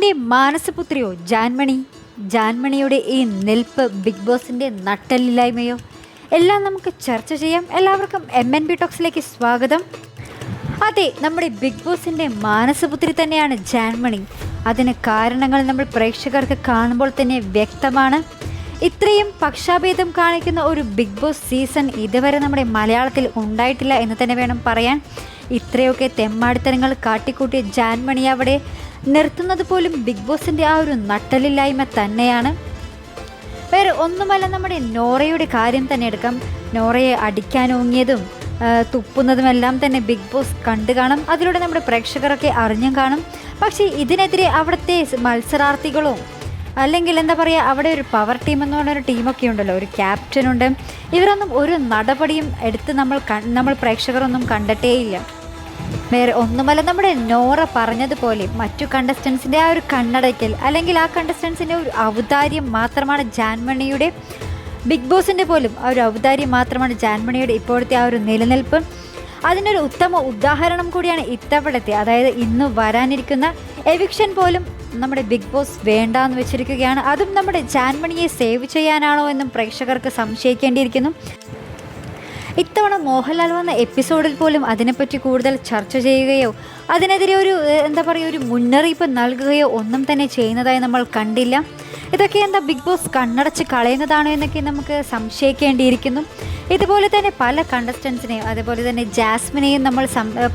ബോസിൻ്റെ മാനസപുത്രിയോ ജാൻമണി? ജാൻമണിയുടെ ഈ നിൽപ്പ് ബിഗ് ബോസിൻ്റെ നട്ടലില്ലായ്മയോ? എല്ലാം നമുക്ക് ചർച്ച ചെയ്യാം. എല്ലാവർക്കും MNB ടോക്സിലേക്ക് സ്വാഗതം. അതെ, നമ്മുടെ ബിഗ് ബോസിൻ്റെ മാനസപുത്രി തന്നെയാണ് ജാൻമണി. അതിന് കാരണങ്ങൾ നമ്മൾ പ്രേക്ഷകർക്ക് കാണുമ്പോൾ തന്നെ വ്യക്തമാണ്. ഇത്രയും പക്ഷാഭേദം കാണിക്കുന്ന ഒരു ബിഗ് ബോസ് സീസൺ ഇതുവരെ നമ്മുടെ മലയാളത്തിൽ ഉണ്ടായിട്ടില്ല എന്ന് തന്നെ വേണം പറയാൻ. ഇത്രയൊക്കെ തെമ്മാടിത്തരങ്ങൾ കാട്ടിക്കൂട്ടിയ ജാൻമണി അവിടെ നിർത്തുന്നത് പോലും ബിഗ് ബോസിൻ്റെ ആ ഒരു നട്ടലില്ലായ്മ തന്നെയാണ്. വേറെ ഒന്നുമല്ല, നമ്മുടെ നോറയുടെ കാര്യം തന്നെ എടുക്കാം. നോറയെ അടിക്കാനോങ്ങിയതും തുപ്പുന്നതുമെല്ലാം തന്നെ ബിഗ് ബോസ് കണ്ടു കാണും. അതിലൂടെ നമ്മുടെ പ്രേക്ഷകരൊക്കെ അറിഞ്ഞും കാണും. പക്ഷേ ഇതിനെതിരെ അവിടുത്തെ മത്സരാർത്ഥികളോ അല്ലെങ്കിൽ എന്താ പറയുക, അവിടെ ഒരു പവർ ടീം എന്ന് പറഞ്ഞൊരു ടീമൊക്കെ ഉണ്ടല്ലോ, ഒരു ക്യാപ്റ്റനുണ്ട്. ഇവരൊന്നും ഒരു നടപടിയും എടുത്ത് നമ്മൾ പ്രേക്ഷകരൊന്നും കണ്ടിട്ടേയില്ല. വേറെ ഒന്നുമല്ല, നമ്മുടെ നോറ പറഞ്ഞതുപോലെ മറ്റു കണ്ടസ്റ്റൻസിൻ്റെ ആ ഒരു കണ്ണടയ്ക്കൽ അല്ലെങ്കിൽ ആ കണ്ടസ്റ്റൻസിൻ്റെ ഒരു ഔദാര്യം മാത്രമാണ് ജാൻമണിയുടെ, ബിഗ് ബോസിൻ്റെ പോലും ആ ഒരു ഔദാര്യം മാത്രമാണ് ജാൻമണിയുടെ ഇപ്പോഴത്തെ ആ ഒരു നിലനിൽപ്പ്. അതിനൊരു ഉത്തമ ഉദാഹരണം കൂടിയാണ് ഇത്തവണത്തെ, അതായത് ഇന്ന് വരാനിരിക്കുന്ന എവിക്ഷൻ പോലും നമ്മുടെ ബിഗ് ബോസ് വേണ്ടാന്ന് വെച്ചിരിക്കുകയാണ്. അതും നമ്മുടെ ജാൻമണിയെ സേവ് ചെയ്യാനാണോ എന്നും പ്രേക്ഷകർക്ക് സംശയിക്കേണ്ടിയിരിക്കുന്നു. ഇത്തവണ മോഹൻലാൽ വന്ന എപ്പിസോഡിൽ പോലും അതിനെപ്പറ്റി കൂടുതൽ ചർച്ച ചെയ്യുകയോ അതിനെതിരെ ഒരു എന്താ പറയുക ഒരു മുന്നറിയിപ്പ് നൽകുകയോ ഒന്നും തന്നെ ചെയ്യുന്നതായി നമ്മൾ കണ്ടില്ല. ഇതൊക്കെ എന്താ ബിഗ് ബോസ് കണ്ണടച്ച് കളയുന്നതാണോ എന്നൊക്കെ നമുക്ക് സംശയിക്കേണ്ടിയിരിക്കുന്നു. ഇതുപോലെ തന്നെ പല കണ്ടസ്റ്റൻസിനെയും അതുപോലെ തന്നെ ജാസ്മിനെയും നമ്മൾ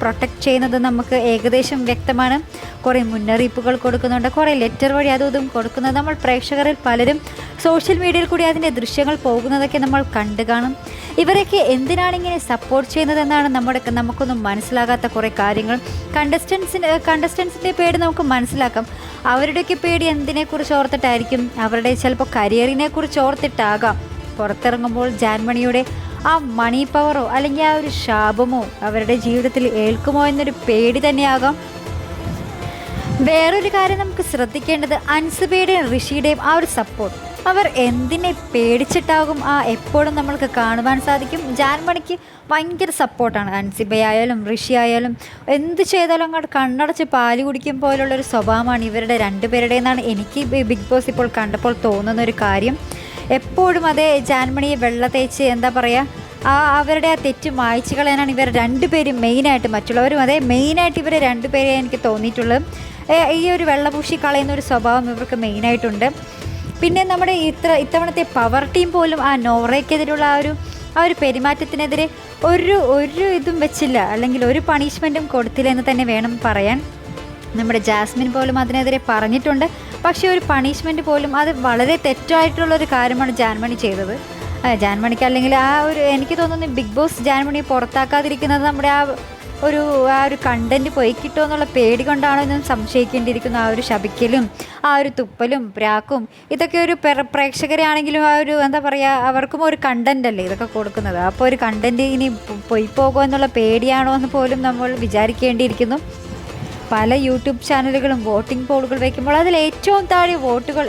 പ്രൊട്ടക്റ്റ് ചെയ്യുന്നത് നമുക്ക് ഏകദേശം വ്യക്തമാണ്. കുറേ മുന്നറിയിപ്പുകൾ കൊടുക്കുന്നുണ്ട്, കുറേ ലെറ്റർ വഴി അതും കൊടുക്കുന്നത് നമ്മൾ പ്രേക്ഷകരിൽ പലരും സോഷ്യൽ മീഡിയയിൽ കൂടി അതിൻ്റെ ദൃശ്യങ്ങൾ പോകുന്നതൊക്കെ നമ്മൾ കണ്ടു കാണും. ഇവരൊക്കെ എന്തിനാണ് ഇങ്ങനെ സപ്പോർട്ട് ചെയ്യുന്നതെന്നാണ് നമുക്കൊന്നും മനസ്സിലാകാത്ത കുറേ കാര്യങ്ങൾ. കണ്ടസ്റ്റൻസിൻ്റെ പേടി നമുക്ക് മനസ്സിലാക്കാം. അവരുടെയൊക്കെ പേടി എന്തിനെക്കുറിച്ച് ഓർത്തിട്ടായിരിക്കും? അവരുടെ ചിലപ്പോൾ കരിയറിനെ കുറിച്ച് ഓർത്തിട്ടാകാം. പുറത്തിറങ്ങുമ്പോൾ ജാൻമണിയുടെ ആ മണി പവറോ അല്ലെങ്കിൽ ആ ഒരു ശാപമോ അവരുടെ ജീവിതത്തിൽ ഏൽക്കുമോ എന്നൊരു പേടി തന്നെയാകാം. വേറൊരു കാര്യം നമുക്ക് ശ്രദ്ധിക്കേണ്ടത് അൻസിബയുടെയും ഋഷിയുടെയും ആ ഒരു സപ്പോർട്ട്. അവർ എന്തിനെ പേടിച്ചിട്ടാകും എപ്പോഴും നമ്മൾക്ക് കാണുവാൻ സാധിക്കും. ജാൻമണിക്ക് ഭയങ്കര സപ്പോർട്ടാണ്. അൻസിബയായാലും ഋഷി ആയാലും എന്ത് ചെയ്താലും അങ്ങോട്ട് കണ്ണടച്ച് പാല് കുടിക്കും പോലുള്ളൊരു സ്വഭാവമാണ് ഇവരുടെ രണ്ടുപേരുടേതെന്നാണ് എനിക്ക് ബിഗ് ബോസ് ഇപ്പോൾ കണ്ടപ്പോൾ തോന്നുന്നൊരു കാര്യം. എപ്പോഴും അതേ ജാൻമണിയെ വെള്ള തേച്ച് എന്താ പറയുക അവരുടെ ആ തെറ്റ് മായ്ച്ചു കളയാനാണ് ഇവർ രണ്ടുപേരും മെയിനായിട്ട്. മറ്റുള്ളവരും അതേ മെയിനായിട്ട് ഇവർ രണ്ടുപേരെ എനിക്ക് തോന്നിയിട്ടുള്ളത്. ഈ ഒരു വെള്ളപൂശി കളയുന്ന ഒരു സ്വഭാവം ഇവർക്ക് മെയിനായിട്ടുണ്ട്. പിന്നെ നമ്മുടെ ഇത്തവണത്തെ പവർ ടീം പോലും ആ നോറയ്ക്കെതിരെയുള്ള ആ ഒരു പെരുമാറ്റത്തിനെതിരെ ഒരു ഇതും വെച്ചില്ല, അല്ലെങ്കിൽ ഒരു പണിഷ്മെൻറ്റും കൊടുത്തില്ല എന്ന് തന്നെ വേണം പറയാൻ. നമ്മുടെ ജാസ്മിൻ പോലും അതിനെതിരെ പറഞ്ഞിട്ടുണ്ട്. പക്ഷേ ഒരു പണിഷ്മെൻറ്റ് പോലും അത് വളരെ തെറ്റായിട്ടുള്ളൊരു കാര്യമാണ് ജാൻമണി ചെയ്തത്. ജാൻമണിക്ക് അല്ലെങ്കിൽ എനിക്ക് തോന്നുന്നു ബിഗ് ബോസ് ജാൻമണിയെ പുറത്താക്കാതിരിക്കുന്നത് നമ്മുടെ ആ ഒരു കണ്ടൻറ്റ് പോയി കിട്ടുമോ എന്നുള്ള പേടി കൊണ്ടാണോ എന്നും സംശയിക്കേണ്ടിയിരിക്കുന്നു. ആ ഒരു ശപിക്കലും ആ ഒരു തുപ്പലും പ്രാക്കും ഇതൊക്കെ ഒരു പ്രേക്ഷകരെ ആണെങ്കിലും ആ ഒരു എന്താ പറയുക അവർക്കും ഒരു കണ്ടൻ്റ് അല്ലേ ഇതൊക്കെ കൊടുക്കുന്നത്. അപ്പോൾ ഒരു കണ്ടൻറ്റ് ഇനി പോയി പോകുമോ എന്നുള്ള പേടിയാണോ എന്ന് പോലും നമ്മൾ വിചാരിക്കേണ്ടിയിരിക്കുന്നു. പല യൂട്യൂബ് ചാനലുകളും വോട്ടിംഗ് പോളുകൾ വയ്ക്കുമ്പോൾ അതിൽ ഏറ്റവും താഴെ വോട്ടുകൾ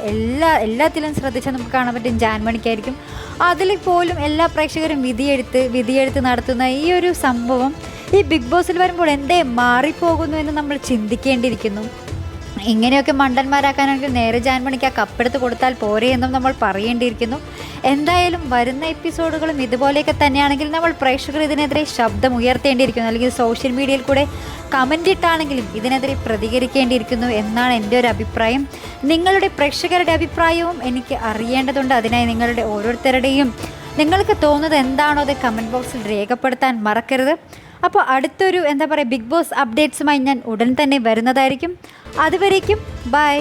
എല്ലാത്തിലും ശ്രദ്ധിച്ചാൽ നമുക്ക് കാണാൻ പറ്റും ജാൻമണിക്കായിരിക്കും. അതിൽ പോലും എല്ലാ പ്രേക്ഷകരും വിധിയെടുത്ത് നടത്തുന്ന ഈ ഒരു സംഭവം ഈ ബിഗ് ബോസിൽ വരുമ്പോൾ എന്തേ മാറിപ്പോകുന്നു എന്ന് നമ്മൾ ചിന്തിക്കേണ്ടിയിരിക്കുന്നു. ഇങ്ങനെയൊക്കെ മണ്ടന്മാരാക്കാനാണെങ്കിൽ നേരെ ജാൻമണിക്ക് ആ കപ്പെടുത്ത് കൊടുത്താൽ പോരെ എന്നും നമ്മൾ പറയേണ്ടിയിരിക്കുന്നു. എന്തായാലും വരുന്ന എപ്പിസോഡുകളും ഇതുപോലെയൊക്കെ തന്നെയാണെങ്കിൽ നമ്മൾ പ്രേക്ഷകർ ഇതിനെതിരെ ശബ്ദം ഉയർത്തേണ്ടിയിരിക്കുന്നു, അല്ലെങ്കിൽ സോഷ്യൽ മീഡിയയിൽ കൂടെ കമൻ്റ് ഇട്ടാണെങ്കിലും ഇതിനെതിരെ പ്രതികരിക്കേണ്ടിയിരിക്കുന്നു എന്നാണ് എൻ്റെ ഒരു അഭിപ്രായം. നിങ്ങളുടെ പ്രേക്ഷകരുടെ അഭിപ്രായവും എനിക്ക് അറിയേണ്ടതുണ്ട്. അതിനായി നിങ്ങളുടെ ഓരോരുത്തരുടെയും നിങ്ങൾക്ക് തോന്നുന്നത് എന്താണോ അത് കമൻറ്റ് ബോക്സിൽ രേഖപ്പെടുത്താൻ മറക്കരുത്. അപ്പോൾ അടുത്തൊരു എന്താ പറയുക ബിഗ് ബോസ് അപ്ഡേറ്റ്സുമായി ഞാൻ ഉടൻ തന്നെ വരുന്നതായിരിക്കും. അതുവരേക്കും ബൈ.